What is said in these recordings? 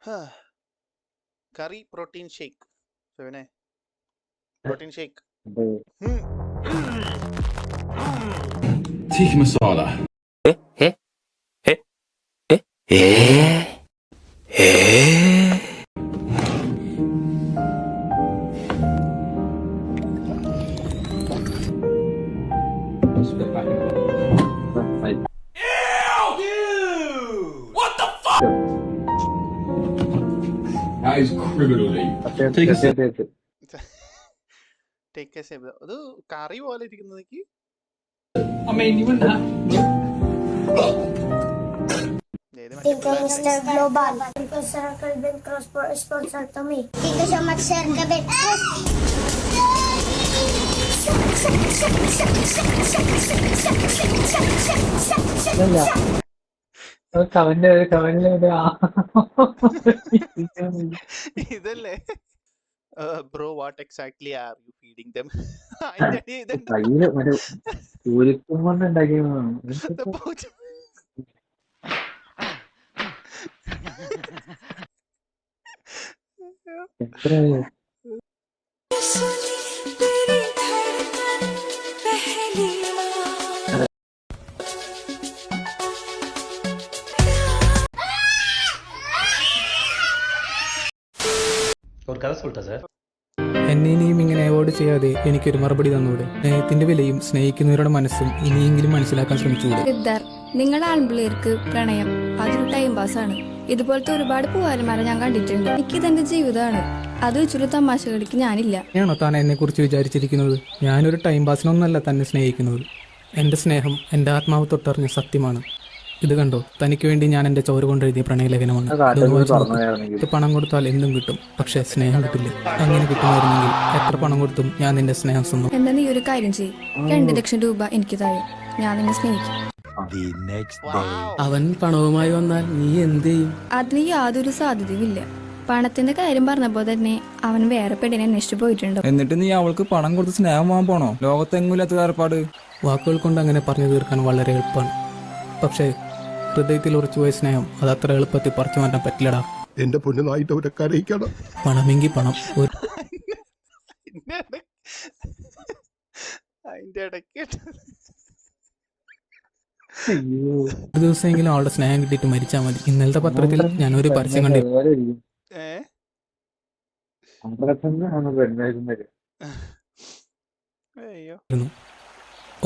Curry protein shake. So, protein shake. Tikka masala. Step back and that is criminally. Take a sip. Take a sip. അത് കറി പോലെ ഇരിക്കുന്നതൊക്കെ I mean, you wouldn't have. Mr. Global. Thank you, Sir Calvin Cross, for sponsor to me. Thank you so much, Sir Calvin Cross. ഇതല്ലേ bro what exactly are you feeding dum എന്നെ ഇനിയും ഇങ്ങനെ avoid ചെയ്യാതെ എനിക്കൊരു മറുപടി തന്നൂടെ? സ്നേഹത്തിന്റെ വിലയും സ്നേഹിക്കുന്നവരുടെ മനസ്സും ഇനിയെങ്കിലും മനസ്സിലാക്കാൻ ശ്രമിച്ചുകൂടെ? സിദ്ധാർത്ഥ്, നിങ്ങളുടെ ആൺപിള്ളേർക്ക് പ്രണയം അതൊരു ടൈം പാസ്സാണ്. ഇതുപോലത്തെ ഒരുപാട് പൂവാരന്മാരെ ഞാൻ കണ്ടിട്ടുണ്ട്. എനിക്കിതെന്റെ ജീവിതമാണ്. അത് വെച്ചൊരു തമാശ കളിക്ക് ഞാനില്ല. ആണോ താൻ എന്നെ കുറിച്ച് വിചാരിച്ചിരിക്കുന്നത്? ഞാനൊരു ടൈം പാസിനൊന്നല്ല തന്നെ സ്നേഹിക്കുന്നത്. എന്റെ സ്നേഹം എന്റെ ആത്മാവ് തൊട്ടറിഞ്ഞ സത്യമാണ്. ഇത് കണ്ടോ, തനിക്ക് വേണ്ടി ഞാൻ എന്റെ ചോര കൊണ്ടെഴുതിയ പ്രണയലേഖനമാണ്. ഇത് പണം കൊടുത്താൽ എന്തും കിട്ടും, പക്ഷെ സ്നേഹം കിട്ടില്ല. അങ്ങനെ കിട്ടുമായിരുന്നെങ്കിൽ എത്ര പണം കൊടുത്തും ഞാൻ നിന്റെ സ്നേഹം സ്വന്തം. എന്നാ നീ ഒരു കാര്യം ചെയ്യും, 2 ലക്ഷം രൂപ എനിക്ക് താഴും. ഞാൻ നിന്നെ സ്നേഹിക്കും. അവൻ പണവുമായി വന്നാൽ നീ എന്ത് ചെയ്യും? അതിന് യാതൊരു സാധ്യതയുമില്ല. പണത്തിന്റെ കാര്യം പറഞ്ഞപ്പോ തന്നെ അവൻ വേറെ പെണ്ണിനെ അന്വേഷിച്ചു പോയിട്ടുണ്ടോ? എന്നിട്ട് നീ അവൾക്ക് പണം കൊടുത്ത് സ്നേഹം വാങ്ങാൻ പോണോ? ലോകത്തെങ്ങുമില്ലാത്ത ഏർപ്പാട്. വാക്കുകൾ കൊണ്ട് അങ്ങനെ പറഞ്ഞു തീർക്കാൻ വളരെ എളുപ്പമാണ്, പക്ഷേ ഹൃദയത്തിൽ ഉറച്ചുപോയ സ്നേഹം അത് അത്ര എളുപ്പത്തിൽ പറിച്ചു മാറ്റാൻ പറ്റില്ലടാ. എന്റെ പൊന്നുനായിട്ട് അവരെ കരയിക്കണം. പണമെങ്കിൽ പണം. ഒരു ദിവസമെങ്കിലും അവളുടെ സ്നേഹം കിട്ടിയിട്ട് മരിച്ചാൽ മതി. ഇന്നലത്തെ പത്രത്തിൽ ഞാനൊരു പരസ്യം കണ്ടിരുന്നു.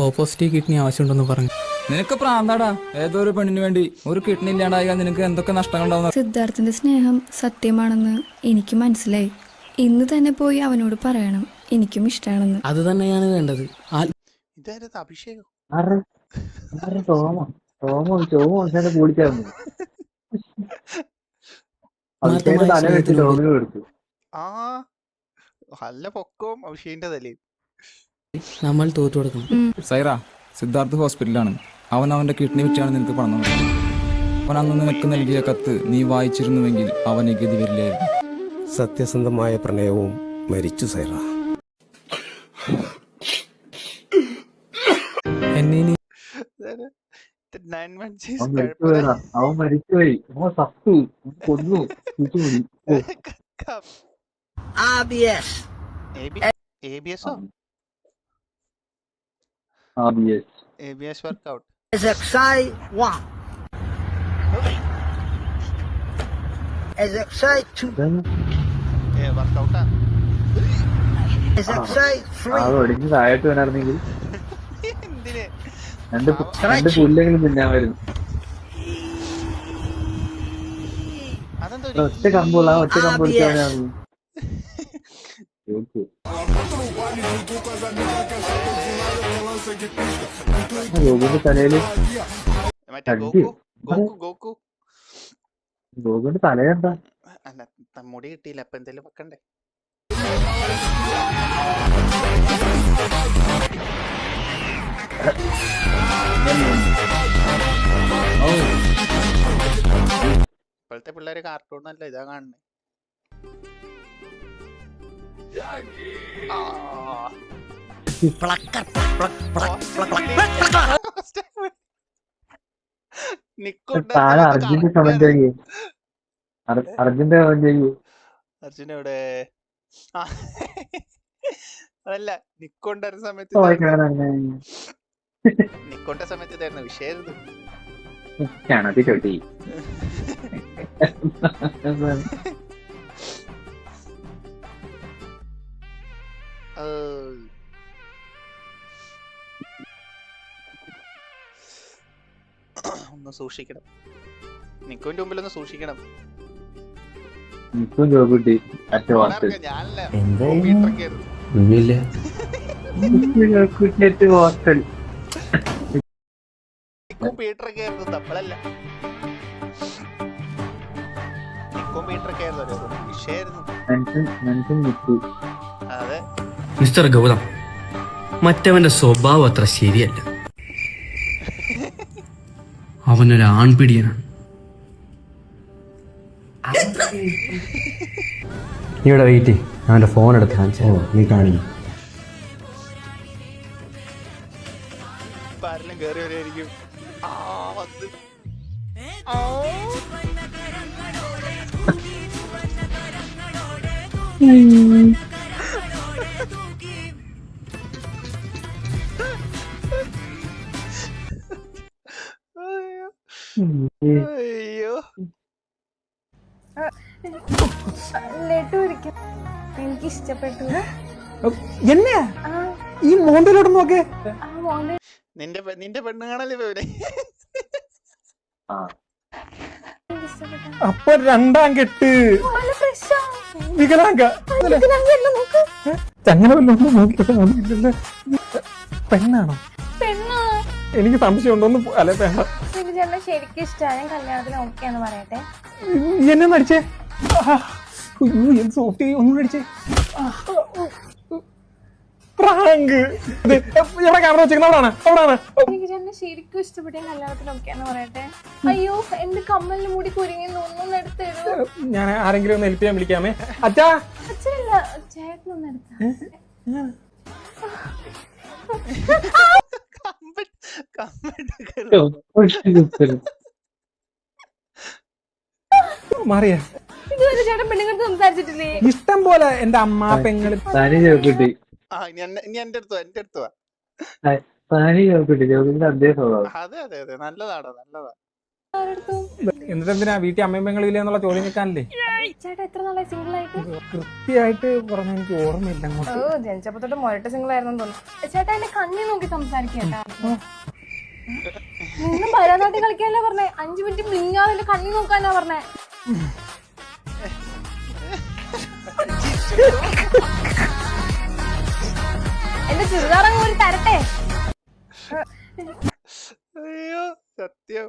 ഓപ്പോസിറ്റീവ് കിഡ്നി ആവശ്യമുണ്ടെന്ന് പറഞ്ഞു. നിനക്ക് പ്രാന്താടാ. ഏതോ ഒരു പെണ്ണിന് വേണ്ടി ഒരു കിഡ്നി ഇല്ലാണ്ടായാൽ നിനക്ക് എന്തൊക്കെ നഷ്ടങ്ങൾ ഉണ്ടാവുന്ന. സിദ്ധാർത്ഥിന്റെ സ്നേഹം സത്യമാണെന്ന് എനിക്ക് മനസ്സിലായി. ഇന്ന് തന്നെ പോയി അവനോട് പറയണം എനിക്കും ഇഷ്ടമാണെന്ന്. അത് തന്നെയാണ് വേണ്ടത്. അഭിഷേകം നല്ല പൊക്കവും അഭിഷേകിന്റെ തലയും. നമ്മൾ തോറ്റു കൊടുക്കണം. സൈറ, സിദ്ധാർത്ഥ് ഹോസ്പിറ്റലാണ്. അവൻ അവന്റെ കിഡ്നി വിറ്റാണ് നിനക്ക് പണം തന്നത്. അവൻ അന്ന് നിനക്ക് നൽകിയ കത്ത് നീ വായിച്ചിരുന്നുവെങ്കിൽ അവന് ഗതി വരില്ലായിരുന്നു. സത്യസന്ധമായ പ്രണയവും മരിച്ചു സൈറ. എന്നെ അവൻ മരിച്ചുപോയി. കൊന്നു. ABS workout. Exercise 1. Exercise 2. Workout. Exercise 3. താഴോട്ട് വേണമെങ്കിൽ എന്തിന് രണ്ട് പുല്ലെങ്കിലും തിന്നാൻ വരും. അതെന്തോ ഒറ്റ കമ്പുള്ള ഒറ്റ കമ്പ് എടുക്കാനാണ്. ഗോകുന്റെ തലയില് മറ്റേ ഗോകുന്റെ തലയെന്താ? അല്ല, മുടി കിട്ടിയില്ല. അപ്പൊ എന്തേലും വെക്കണ്ടേ? ഇപ്പോഴത്തെ പിള്ളേര് കാർട്ടൂണല്ല, ഇതാ കാണണേ. താഴെ അർജന്റ് കമന്റ് അർജുന്റെ അവൻ ചെയ്യൂ. അർജുൻ എവിടെ? ആ, അതല്ല നിക്കൊണ്ടായിരുന്ന സമയത്ത് നിക്കൊണ്ട സമയത്ത് ഇതായിരുന്നു വിഷയം. ചണത്തി ചൊട്ടി. ഒന്ന് സൂക്ഷിക്കണം, നിക്കോന്റെ മുമ്പിൽ ഒന്ന് സൂക്ഷിക്കണം. നിക്കും ജോബുട്ടി അറ്റ വാസ്റ്റ്. ഞാനല്ല എന്താ കോമ്പീറ്ററൊക്കെ ആയിരുന്നു. ഒന്നുമില്ല. ഹോസ്റ്റൽ കോമ്പീറ്ററൊക്കെ ആയിരുന്നു നമ്മളല്ല. കോമ്പീറ്ററൊക്കെ ആയിരുന്നു ഒരു വിഷയായിരുന്നു. മനുഷ്യൻ നിക്കൂ. അതെ, മിസ്റ്റർ ഗൗതം, മറ്റവന്റെ സ്വഭാവം അത്ര ശരിയല്ല. അവനൊരു ആൺപിടിയനാണ്. ഇവിടെ വെയിറ്റ്, അവന്റെ ഫോൺ എടുത്ത് കാണിച്ചോ. നീ കാണിക്കും. ആരെല്ലാം കേറി വരുമായിരിക്കും. ആ വന്ന് അയ്യോ എനിക്ക് ഇഷ്ടപ്പെട്ടു. എന്നെയാ ഈ മോന്തലോട്ട് നോക്കേ. നിന്റെ പെണ്ണ് കാണല്ലേ പോരെ? അപ്പൊ രണ്ടാം കെട്ട് വികലാംഗ ചങ്ങനെ വല്ലൊന്നും നോക്കിയില്ലല്ലോ. പെണ്ണാണോ? എനിക്ക് സംശയമുണ്ടോന്ന്. അല്ലെ വേണ്ട, ശരിക്കും ഇഷ്ടമാണ്. കല്യാണത്തിന് ഓക്കെയാന്ന് പറയട്ടെ. എന്നെ നടിച്ചേ. സോഫ്റ്റ് ഒന്നും നടിച്ചേ. പ്രാങ്ക്. എവിടെ ക്യാമറ വെച്ചിരിക്കുന്ന? അവിടാണ്. എനിക്ക് ചേട്ടനെ ശരിക്കും ഇഷ്ടപ്പെട്ട കല്യാണത്തിന് ഓക്കെയാന്ന് പറയട്ടെ. അയ്യോ, എന്റെ കമ്മലിന് മുടി കുരുങ്ങി ഒന്നും എടുത്തരൂ. ഞാൻ ആരെങ്കിലും ഒന്ന് ഹെൽപ്പ് ചെയ്യാൻ വിളിക്കാമേ. അച്ഛാ. അച്ഛനല്ല, ചേട്ടനൊന്നും എടുത്ത. മാറിയ ഇതുവരെ ചേട്ടൻ പെണ്ണുങ്ങൾക്ക് സംസാരിച്ചിട്ടില്ലേ? ഇഷ്ടം പോലെ എന്റെ അമ്മ പെങ്ങള്. തനി ജോബുട്ടി. ഇനി എന്റെ അടുത്ത് വാ. തനി ജോബുട്ടി. ജോബിന്റെ അതേ സ്വഭാവം. അതെ, നല്ലതാ. എന്നിട്ട് എന്തിനാ വീട്ടിൽ അമ്മയും പെങ്ങളില്ലേ എന്നുള്ള ചോദ്യം നിൽക്കാനല്ലേ? ചേട്ടാ എത്ര നാളെ സിംഗിൾ ആയിട്ട്? കൃത്യമായിട്ട് പറഞ്ഞ എനിക്ക് ഓർമ്മയില്ല. ജനിച്ചപ്പോ തൊട്ട് മൊരട്ട് സിംഗിൾ ആയിരുന്നു തോന്നുന്നു. ചേട്ടാ എന്നെ കണ്ണി നോക്കി സംസാരിക്കേട്ടാ. നിന്ന് ഭരതനാട്യം കളിക്കാനല്ലേ പറഞ്ഞേ? 5 മിനിറ്റ് മിങ്ങാതെ കണ്ണി നോക്കാനാ പറഞ്ഞേ. എന്റെ ചുരിദാറങ്ങ് ഒരു തരട്ടെ. അയ്യോ സത്യം.